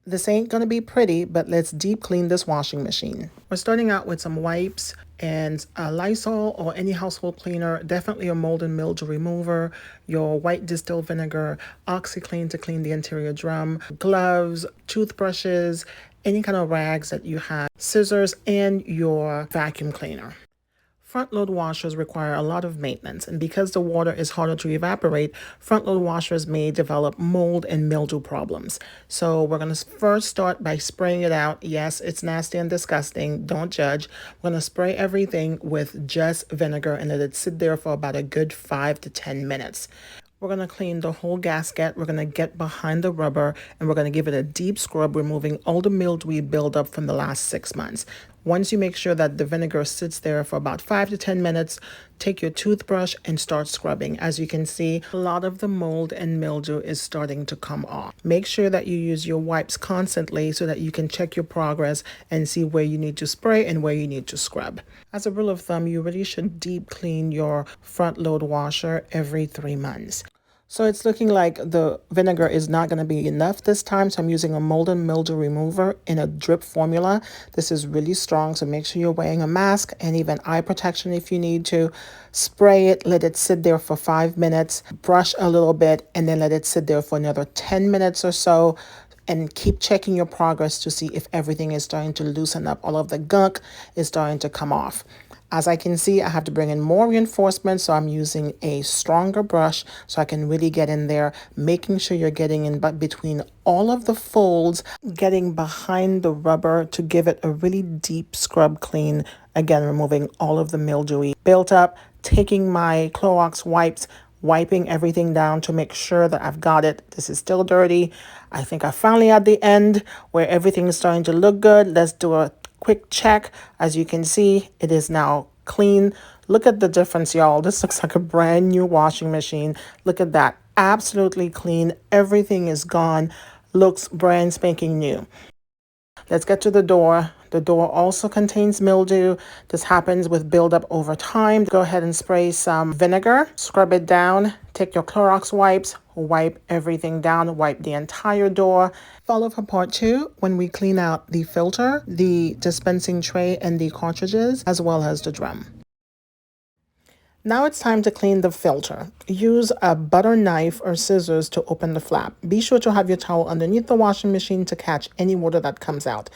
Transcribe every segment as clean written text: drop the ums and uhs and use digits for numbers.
This ain't gonna be pretty, but let's deep clean this washing machine. We're starting out with some wipes and a Lysol or any household cleaner, definitely a mold and mildew remover, your white distilled vinegar, OxyClean to clean the interior drum, gloves, toothbrushes, any kind of rags that you have, scissors, and your vacuum cleaner. Front load washers require a lot of maintenance, and because the water is harder to evaporate, front load washers may develop mold and mildew problems. So we're going to first start by spraying it out. Yes, it's nasty and disgusting. Don't judge. We're going to spray everything with just vinegar and let it sit there for about a good 5 to 10 minutes. We're going to clean the whole gasket. We're going to get behind the rubber and we're going to give it a deep scrub, removing all the mildew buildup from the last 6 months. Once you make sure that the vinegar sits there for about 5 to 10 minutes, take your toothbrush and start scrubbing. As you can see, a lot of the mold and mildew is starting to come off. Make sure that you use your wipes constantly so that you can check your progress and see where you need to spray and where you need to scrub. As a rule of thumb, you really should deep clean your front load washer every 3 months. So it's looking like the vinegar is not going to be enough this time. So I'm using a mold and mildew remover in a drip formula. This is really strong. So make sure you're wearing a mask and even eye protection if you need to. Spray it, let it sit there for 5 minutes, brush a little bit, and then let it sit there for another 10 minutes or so. And keep checking your progress to see if everything is starting to loosen up. All of the gunk is starting to come off. As I can see, I have to bring in more reinforcement, so I'm using a stronger brush so I can really get in there, making sure you're getting in between all of the folds, getting behind the rubber to give it a really deep scrub clean. Again, removing all of the mildewy built up, taking my Clorox wipes, wiping everything down to make sure that I've got it. This is still dirty. I think I'm finally at the end where everything is starting to look good. Let's do a quick check. As you can see, it is now clean. Look at the difference, y'all. This looks like a brand new washing machine. Look at that. Absolutely clean. Everything is gone. Looks brand spanking new. Let's get to the door. The door also contains mildew. This happens with buildup over time. Go ahead and spray some vinegar, scrub it down, take your Clorox wipes, wipe everything down, wipe the entire door. Follow for part 2 when we clean out the filter, the dispensing tray, and the cartridges, as well as the drum. Now it's time to clean the filter. Use a butter knife or scissors to open the flap. Be sure to have your towel underneath the washing machine to catch any water that comes out.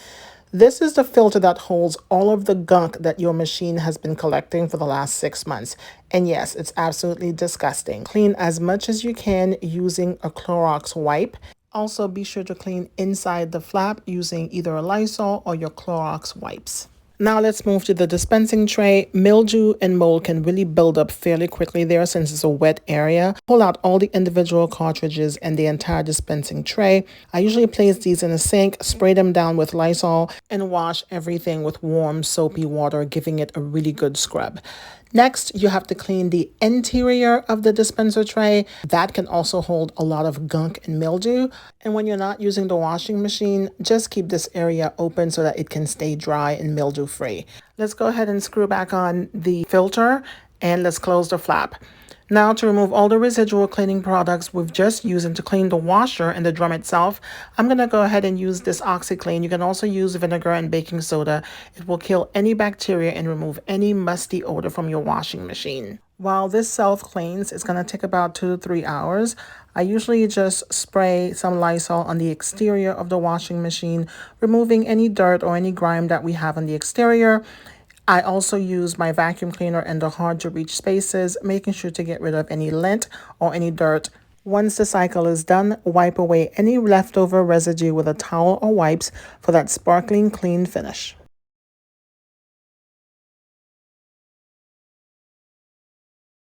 This is the filter that holds all of the gunk that your machine has been collecting for the last 6 months. And yes, it's absolutely disgusting. Clean as much as you can using a Clorox wipe. Also, be sure to clean inside the flap using either a Lysol or your Clorox wipes. Now let's move to the dispensing tray. Mildew and mold can really build up fairly quickly there since it's a wet area. Pull out all the individual cartridges and the entire dispensing tray. I usually place these in a sink, spray them down with Lysol, and wash everything with warm soapy water, giving it a really good scrub. Next, you have to clean the interior of the dispenser tray. That can also hold a lot of gunk and mildew. And when you're not using the washing machine, just keep this area open so that it can stay dry and mildew free. Let's go ahead and screw back on the filter and let's close the flap. Now to remove all the residual cleaning products we've just used and to clean the washer and the drum itself, I'm going to go ahead and use this OxyClean. You can also use vinegar and baking soda. It will kill any bacteria and remove any musty odor from your washing machine. While this self-cleans, it's going to take about 2 to 3 hours. I usually just spray some Lysol on the exterior of the washing machine, removing any dirt or any grime that we have on the exterior. I also use my vacuum cleaner in the hard to reach spaces, making sure to get rid of any lint or any dirt. Once the cycle is done, wipe away any leftover residue with a towel or wipes for that sparkling clean finish.